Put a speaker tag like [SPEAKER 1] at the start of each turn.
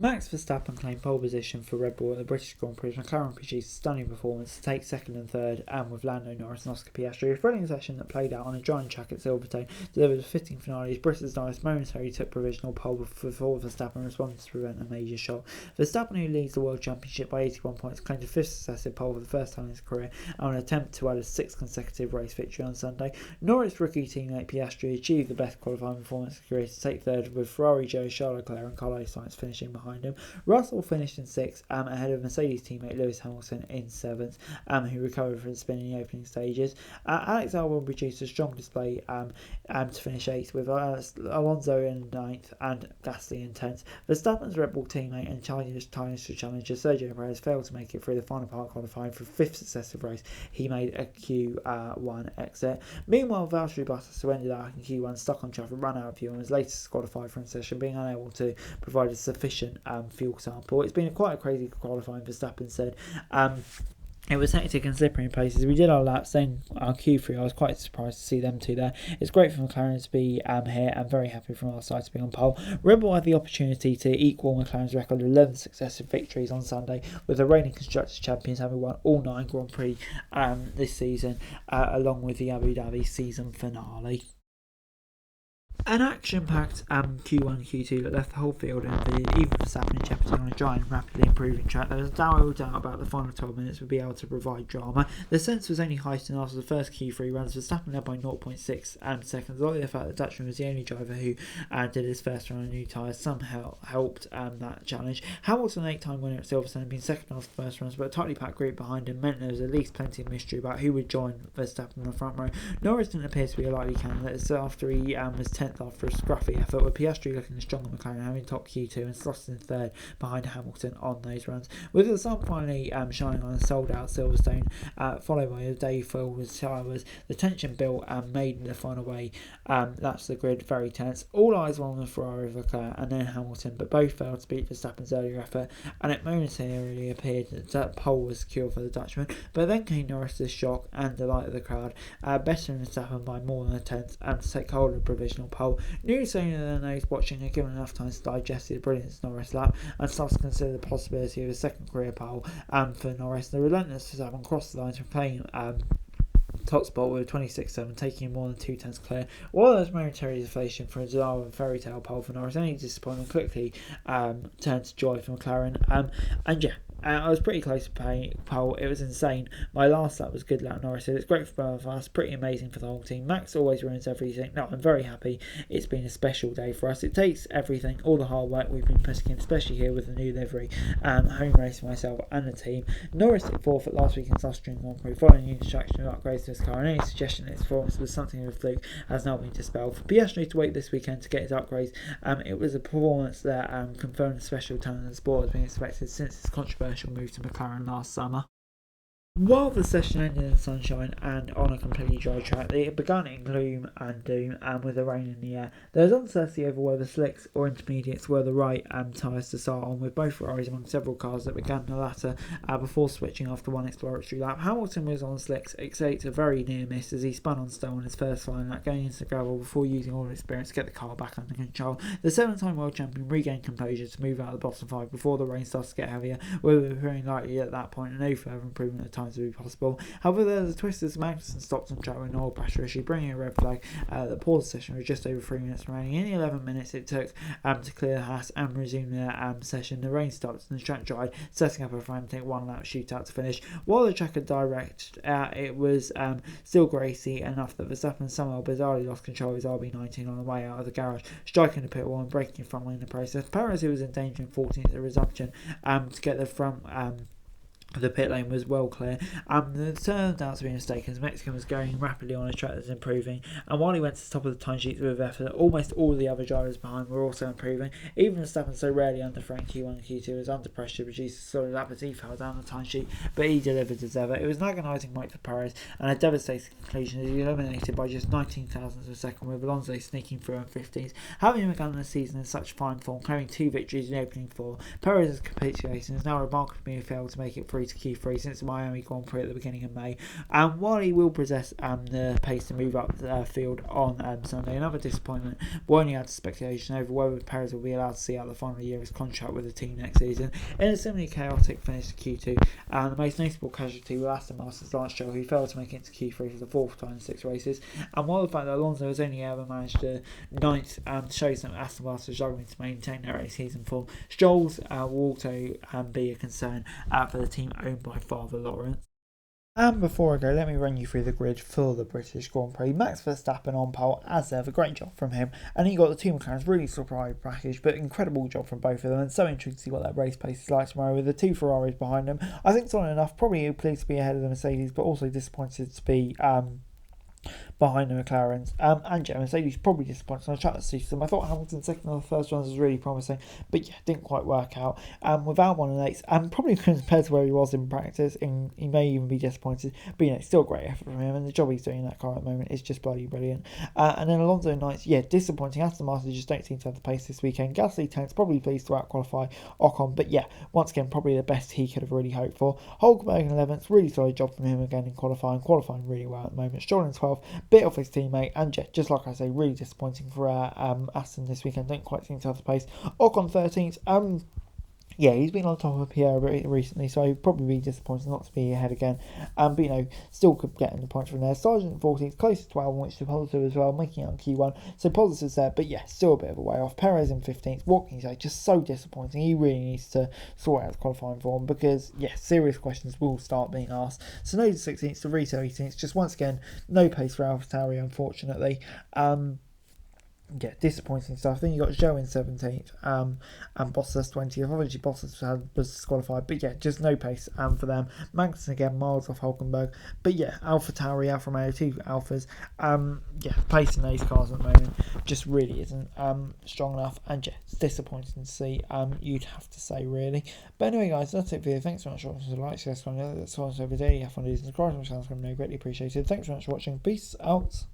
[SPEAKER 1] Max Verstappen claimed pole position for Red Bull at the British Grand Prix. McLaren produced a stunning performance to take second and third, and with Lando, Norris and Oscar Piastri. A thrilling session that played out on a giant track at Silverstone delivered a fitting finale as Britain's Norris momentarily took provisional pole before Verstappen responded to prevent a major shock. Verstappen, who leads the World Championship by 81 points, claimed a fifth successive pole for the first time in his career and an attempt to add a sixth consecutive race victory on Sunday. Norris rookie teammate Piastri achieved the best qualifying performance of his career to take third, with Ferrari Joe, Charles Leclerc and Carlos Sainz finishing behind him. Russell finished in sixth, ahead of Mercedes teammate Lewis Hamilton in seventh, who recovered from the spin in the opening stages. Alex Albon produced a strong display to finish eighth, with Alonso in ninth and Gasly in tenth. Verstappen's Red Bull teammate and Chinese challenger Sergio Perez failed to make it through the final part qualifying for a fifth successive race. He made a Q1 exit. Meanwhile, Valtteri Bottas, who ended up in Q1 stuck on traffic, ran out of fuel and was later disqualified from the session, being unable to provide a sufficient fuel sample. It's been quite a crazy qualifying, Verstappen said. It was hectic and slippery in places. We did our laps, then our Q3. I was quite surprised to see them two there. It's great for McLaren to be here, and very happy from our side to be on pole. Red Bull had the opportunity to equal McLaren's record of 11 successive victories on Sunday, with the reigning Constructors' Champions having won all 9 Grand Prix this season, along with the Abu Dhabi season finale. An action-packed Q1, Q2 that left the whole field and even Verstappen in jeopardy on a giant, rapidly improving track. There was no doubt about the final 12 minutes would be able to provide drama. The sense was only heightened after the first Q3 runs. Verstappen led by 0.6 seconds. Although the fact that Dutchman was the only driver who did his first run on new tyres somehow helped that challenge. Hamilton, 8-time winner at Silverstone, had been second after the first runs, but a tightly packed group behind him meant there was at least plenty of mystery about who would join Verstappen in the front row. Norris didn't appear to be a likely candidate after he was 10th after a scruffy effort, with Piastri looking the stronger McLaren having top Q2 and slotted in third behind Hamilton on those runs. With the sun finally shining on a sold out Silverstone, followed by a day filled with showers, the tension built and made the final way. That's the grid very tense. All eyes were on the Ferrari of Leclerc and then Hamilton, but both failed to beat Verstappen's earlier effort, and it momentarily appeared that pole was secure for the Dutchman. But then came Norris's shock and delight of the crowd, better than Verstappen by more than a tenth, and to take hold of the provisional pole. New sooner than those watching are given enough time to digest the brilliance Norris lap and start to consider the possibility of a second career pole for Norris. The relentless Verstappen crossed the line to claim top spot with 26.7, taking him more than 2 tenths clear. While there was momentary deflation for a Zara fairy tale pole for Norris, any disappointment quickly turned to joy for McLaren. I was pretty close to pole. It was insane. My last lap was good lap, Norris said. It's great for both of us. Pretty amazing for the whole team. Max always ruins everything. No, I'm very happy. It's been a special day for us. It takes everything, all the hard work we've been putting in, especially here with the new livery, home race for myself and the team. Norris took fourth at last weekend's Austrian Grand Prix, following new instruction of upgrades to his car, and any suggestion that his performance was something of a fluke has now been dispelled. For Piastri to wait this weekend to get his upgrades, it was a performance that confirmed the special talent of the sport has been expected since his controversial move to McLaren last summer. While the session ended in sunshine and on a completely dry track, it began in gloom and doom and with the rain in the air. There was uncertainty over whether slicks or intermediates were the right tyres to start on, with both Ferraris among several cars that began the latter before switching after one exploratory lap. Hamilton was on slicks, except a very near miss as he spun on stone on his first flying lap, going into the gravel before using all his experience to get the car back under control. The 7-time world champion regained composure to move out of the bottom 5 before the rain started to get heavier, with it appearing likely at that point and no further improvement of time to be possible. However, there was a twist as Magnussen stopped on track with an oil pressure issue, bringing a red flag that paused the session with just over 3 minutes remaining. In the 11 minutes it took to clear the Haas and resume their session, the rain stopped and the track dried, setting up a frantic 1-lap shootout to finish. While the track had direct, it was still gracy enough that Verstappen somehow bizarrely lost control of his RB19 on the way out of the garage, striking the pit wall and breaking front wing in the process. Perez, who was in danger in 14th at the resumption to get the front the pit lane was well clear. It turned out to be a mistake as Mexican was going rapidly on a track that was improving, and while he went to the top of the time sheets with effort, almost all the other drivers behind were also improving. Even Verstappen, so rarely under Frank Q1 and Q2, was under pressure to produce a solid lap as he fell down the time sheet, but he delivered as ever. It was an agonising wait for Perez and a devastating conclusion as he eliminated by just 19 thousandths of a second, with Alonso sneaking through in 15s. Having begun the season in such fine form, carrying 2 victories in the opening 4, Perez has capitulated and has now remarkably failed to make it through Q3 to Q3 since the Miami Grand Prix at the beginning of May. And while he will possess the pace to move up the field on Sunday, another disappointment. We only had speculation over whether Perez will be allowed to see out the final year of his contract with the team next season. In a similarly chaotic finish to Q2, the most notable casualty was Aston Martin's Lance Stroll, who failed to make it into Q3 for the fourth time in 6 races. And while the fact that Alonso has only ever managed a ninth shows that Aston Martin is struggling to maintain their early season form, Stroll's will also be a concern for the team owned by Father Lawrence. And before I go, let me run you through the grid for the British Grand Prix. Max Verstappen on pole, as ever, great job from him. And he got the two McLarens, really surprise package, but incredible job from both of them. And so intrigued to see what that race pace is like tomorrow with the two Ferraris behind them. I think solid enough, probably pleased to be ahead of the Mercedes, but also disappointed to be behind the McLarens. And yeah, Mercedes probably disappointed on the track this season. I thought Hamilton's second on the first runs was really promising, but yeah, didn't quite work out. Without 1 and 8, and probably compared to where he was in practice, and he may even be disappointed, but you know, still great effort from him, and the job he's doing in that car at the moment is just bloody brilliant. And then Alonso 9th, yeah, disappointing. Aston Martin just don't seem to have the pace this weekend. Gasly 10th, probably pleased to out-qualify Ocon, but yeah, once again, probably the best he could have really hoped for. Hulkenberg in 11th, really solid job from him again in qualifying really well at the moment. Stroll in 12th, bit off his teammate, and just like I say, really disappointing for Aston this weekend. Don't quite seem to have the pace. Ocon 13th. Yeah, he's been on top of Pierre recently, so he'd probably be disappointed not to be ahead again. But you know, still could get in the points from there. Sargent 14th, close to 12, which is positive as well, making out Q1. So positives there, but yeah, still a bit of a way off. Perez in 15th, what can you say? Just so disappointing. He really needs to sort out his qualifying form because, yeah, serious questions will start being asked. Tsunoda 16th, De Vries 18th, just once again, no pace for AlphaTauri, unfortunately. Yeah, disappointing stuff. Then you got Zhou in 17th, and Bottas 20th. Obviously, Bottas was disqualified, but yeah, just no pace for them. Magnussen again, miles off Hulkenberg, but yeah, AlphaTauri, Alfa Romeo, 2 Alphas. Yeah, pace in those cars at the moment just really isn't strong enough, and yeah, it's disappointing to see. You'd have to say, really. But anyway, guys, that's it for you. Thanks so much for watching. Like, share, subscribe. That's all over there. You have fun to subscribe to my channel. It's going to be greatly appreciated. Thanks so much for watching. Peace out.